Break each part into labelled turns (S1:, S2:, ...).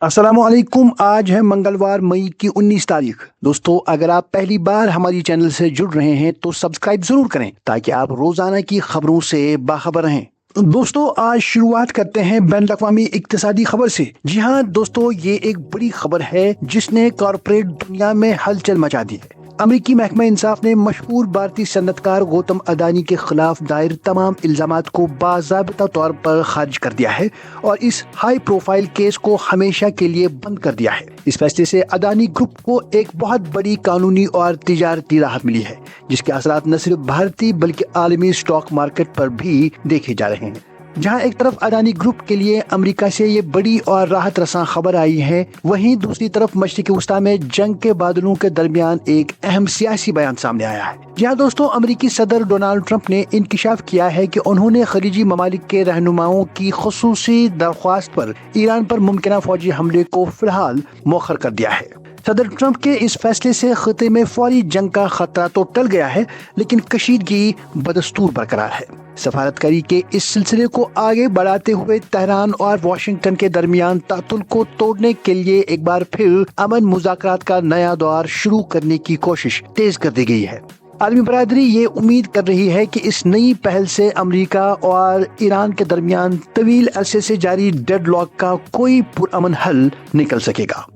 S1: अस्सलाम वालेकुम। आज है मंगलवार मई की 19 तारीख। दोस्तों, अगर आप पहली बार हमारी चैनल से जुड़ रहे हैं तो सब्सक्राइब जरूर करें ताकि आप रोजाना की खबरों से बाखबर रहें। दोस्तों, आज शुरुआत करते हैं बैनुल-अक़वामी इक्तिसादी खबर से। जी हाँ दोस्तों, ये एक बड़ी खबर है जिसने कॉर्पोरेट दुनिया में हलचल मचा दी है। अमेरिकी महकमा इंसाफ ने मशहूर भारतीय सन्नतकार गौतम अडानी के खिलाफ दायर तमाम इल्जामात को बाज़ाबिता तौर पर खारिज कर दिया है और इस हाई प्रोफाइल केस को हमेशा के लिए बंद कर दिया है। इस फैसले से अडानी ग्रुप को एक बहुत बड़ी कानूनी और तिजारती राहत मिली है, जिसके असरात न सिर्फ भारतीय बल्कि आलमी स्टॉक मार्केट पर भी देखे जा रहे हैं। जहां एक तरफ अडानी ग्रुप के लिए अमेरिका से ये बड़ी और राहत रसां खबर आई है, वहीं दूसरी तरफ मशरिक़ वस्ता में जंग के बादलों के दरमियान एक अहम सियासी बयान सामने आया है। जहां दोस्तों, अमेरिकी सदर डोनाल्ड ट्रंप ने इंकिशाफ किया है कि उन्होंने खलीजी ममालिक के रहनुमाओं की खुसूसी दरख्वास्त पर ईरान पर मुमकिना फौजी हमले को फिलहाल मौखर कर दिया है। सदर ट्रंप के इस फैसले से खिते में फौरी जंग का खतरा तो टल गया है, लेकिन कशीदगी बदस्तूर बरकरार है। सफारतकारी के इस सिलसिले को आगे बढ़ाते हुए तेहरान और वाशिंगटन के दरमियान तातुल को तोड़ने के लिए एक बार फिर अमन मुज़ाकरात का नया दौर शुरू करने की कोशिश तेज कर दी गई है। आलमी बरादरी ये उम्मीद कर रही है कि इस नई पहल से अमेरिका और ईरान के दरमियान तवील अरसे से जारी डेडलॉक का कोई पुरअमन हल निकल सकेगा।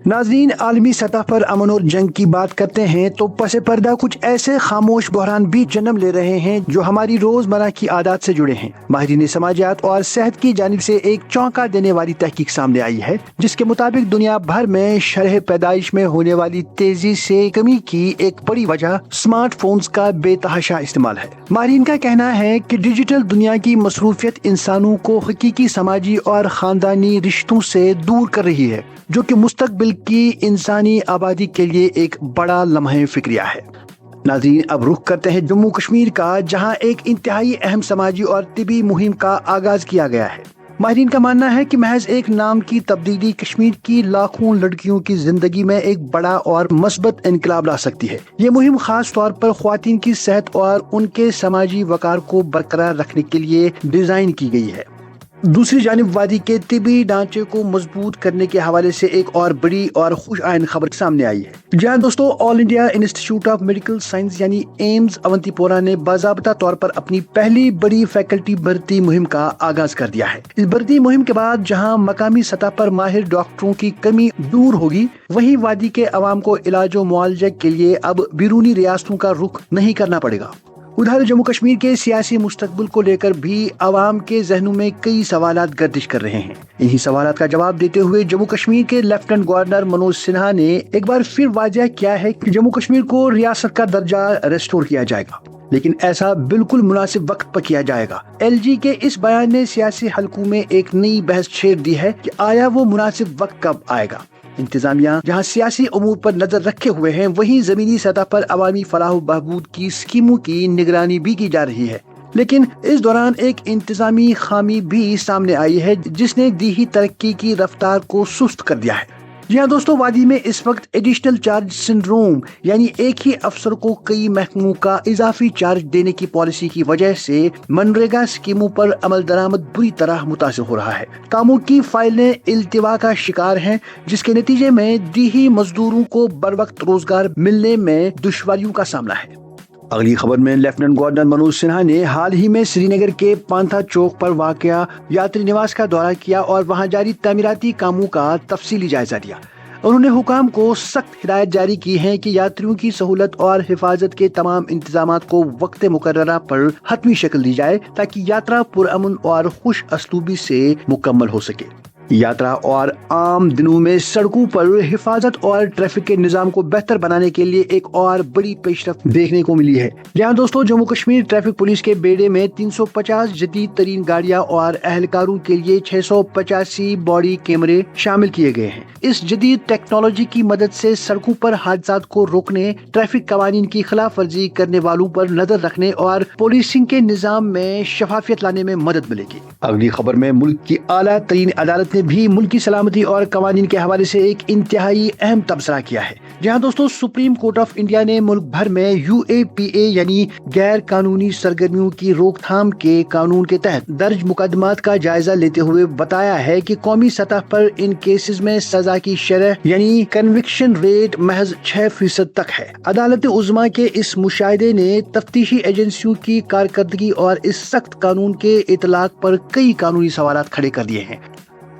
S1: नाज़रीन, आलमी सतह पर अमन और जंग की बात करते हैं तो पसे पर्दा कुछ ऐसे खामोश बहरान भी जन्म ले रहे हैं जो हमारी रोजमर्रा की आदत से जुड़े हैं। माहिरीन समाजियात और सेहत की जानिब से एक चौंका देने वाली तहकीक सामने आई है, जिसके मुताबिक दुनिया भर में शरह पैदाइश में होने वाली तेजी से कमी की एक बड़ी वजह स्मार्टफोन्स का बेतहाशा इस्तेमाल है। माहिरीन का कहना है कि डिजिटल दुनिया की मसरूफियत इंसानों को हकीकी समाजी और खानदानी रिश्तों से दूर कर रही है, जो कि मुस्तकबिल की इंसानी आबादी के लिए एक बड़ा लम्हे फिक्रिया है। नाज़रीन, अब रुख करते हैं जम्मू कश्मीर का, जहां एक इंतहाई अहम समाजी और तिबी मुहिम का आगाज किया गया है। माहिरीन का मानना है कि महज एक नाम की तब्दीली कश्मीर की लाखों लड़कियों की जिंदगी में एक बड़ा और मस्बत इनकलाब ला सकती है। ये मुहिम खास तौर पर ख्वातीन की सेहत और उनके समाजी वकार को बरकरार रखने के लिए डिजाइन की गई है। दूसरी जानिब वादी के तिबी ढांचे को मजबूत करने के हवाले से एक और बड़ी और खुश आइन खबर सामने आई है। जहां दोस्तों, all India institute of medical science यानी एम्स अवंतीपोरा ने बाज़ाबिता तौर पर अपनी पहली बड़ी फैकल्टी भर्ती मुहिम का आगाज कर दिया है। इस भर्ती मुहिम के बाद जहां मकामी सतह पर माहिर डॉक्टरों की कमी दूर होगी, वहीं वादी के अवाम को इलाज और मुआवजे के लिए अब बैरूनी रियासतों का रुख नहीं करना पड़ेगा। उधर जम्मू कश्मीर के सियासी मुस्तकबिल को लेकर भी अवाम के जहनों में कई सवालात गर्दिश कर रहे हैं। इन्हीं सवालात का जवाब देते हुए जम्मू कश्मीर के लेफ्टिनेंट गवर्नर मनोज सिन्हा ने एक बार फिर वाज़ेह किया है कि जम्मू कश्मीर को रियासत का दर्जा रेस्टोर किया जाएगा, लेकिन ऐसा बिल्कुल मुनासिब वक्त पर किया जाएगा। एलजी के इस बयान ने सियासी हलकों में एक नई बहस छेड़ दी है कि आया वो मुनासिब वक्त कब आएगा। इंतजामिया जहां सियासी उमूर पर नजर रखे हुए हैं, वहीं जमीनी सतह पर अवामी फलाह बहबूद की स्कीमों की निगरानी भी की जा रही है। लेकिन इस दौरान एक इंतजामी खामी भी सामने आई है, जिसने दी ही तरक्की की रफ्तार को सुस्त कर दिया है। जी हाँ दोस्तों, वादी में इस वक्त एडिशनल चार्ज सिंड्रोम यानी एक ही अफसर को कई महकमों का इजाफी चार्ज देने की पॉलिसी की वजह से मनरेगा स्कीमों पर अमल दरामद बुरी तरह मुतासिर हो रहा है। कामों की फाइलें इल्तिवा का शिकार हैं, जिसके नतीजे में दीही मजदूरों को बर वक्त रोजगार मिलने में दुश्वारियों का सामना है। अगली खबर में लेफ्टिनेंट गवर्नर मनोज सिन्हा ने हाल ही में श्रीनगर के पांथा चौक पर वाक़या यात्री निवास का दौरा किया और वहां जारी तामीराती कामों का तफसीली जायजा लिया। उन्होंने हुकाम को सख्त हिदायत जारी की है कि यात्रियों की सहूलत और हिफाजत के तमाम इंतजामात को वक्त मुकर्ररा पर हतमी शक्ल दी जाए, ताकि यात्रा पुरअमन और खुश असलूबी से मुकम्मल हो सके। यात्रा और आम दिनों में सड़कों पर हिफाजत और ट्रैफिक के निजाम को बेहतर बनाने के लिए एक और बड़ी पेशरफ्त देखने को मिली है। जहां दोस्तों, जम्मू कश्मीर ट्रैफिक पुलिस के बेड़े में 350 जदीद तरीन गाड़ियां और एहलकारों के लिए 685 बॉडी कैमरे शामिल किए गए हैं। इस जदीद टेक्नोलॉजी की मदद से सड़कों पर हादसात को रोकने, ट्रैफिक कवानीन की खिलाफ वर्जी करने वालों पर नजर रखने और पुलिसिंग के निजाम में शफाफियत लाने में मदद मिलेगी। अगली खबर में मुल्क की आला तरीन अदालत ने ने भी मुल्क की सलामती और कवानीन के हवाले से एक इंतहाई अहम तबसरा किया है। जहां दोस्तों सुप्रीम कोर्ट ऑफ इंडिया ने मुल्क भर में UAPA यानी गैर कानूनी सरगर्मियों की रोकथाम के कानून के तहत दर्ज मुकदमात का जायजा लेते हुए बताया है कि कौमी सतह पर इन केसेस में सजा की शरह यानी कन्विक्शन रेट महज 6% तक है। अदालत उज़्मा के इस मुशाहिदे ने तफ्तीशी एजेंसियों की कारकर्दगी और इस सख्त कानून के इतलाक पर कई कानूनी सवालात खड़े कर दिए हैं।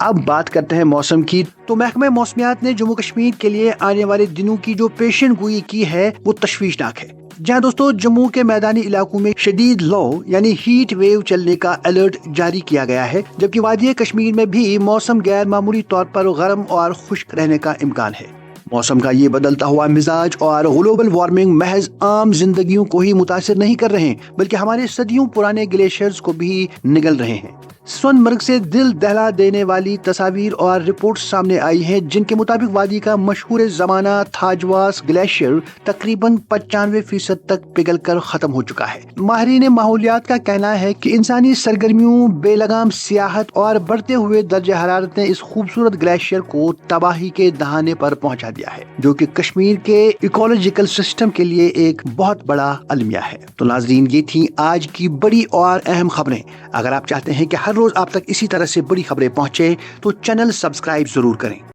S1: अब बात करते हैं मौसम की। तो महकमा मौसमियात ने जम्मू कश्मीर के लिए आने वाले दिनों की जो पेशन गोई की है वो तशवीशनाक है। जहां दोस्तों जम्मू के मैदानी इलाकों में शदीद लो यानी हीट वेव चलने का अलर्ट जारी किया गया है, जबकि वादी कश्मीर में भी मौसम गैर मामूली तौर पर गर्म और खुश्क रहने का इम्कान है। मौसम का ये बदलता हुआ मिजाज और ग्लोबल वार्मिंग महज आम जिंदगियों को ही मुतासिर नहीं कर रहे हैं, बल्कि हमारे सदियों पुराने ग्लेशियर्स को भी निगल रहे हैं। सोनमर्ग से दिल दहला देने वाली तस्वीर और रिपोर्ट सामने आई हैं, जिनके मुताबिक वादी का मशहूर जमाना थाजवास ग्लेशियर तकरीबन 95% तक पिघल कर खत्म हो चुका है। माहिरीन माहौलियात का कहना है कि इंसानी सरगर्मियों, बेलगाम सियाहत और बढ़ते हुए दर्जे हरारत ने इस खूबसूरत ग्लेशियर को तबाही के दहाने पर पहुंचा दिया है, जो कि कश्मीर के इकोलॉजिकल सिस्टम के लिए एक बहुत बड़ा अलमिया है। तो नाजरीन, ये थी आज की बड़ी और अहम खबरें। अगर आप चाहते हैं कि हर रोज आप तक इसी तरह से बड़ी खबरें पहुंचे तो चैनल सब्सक्राइब जरूर करें।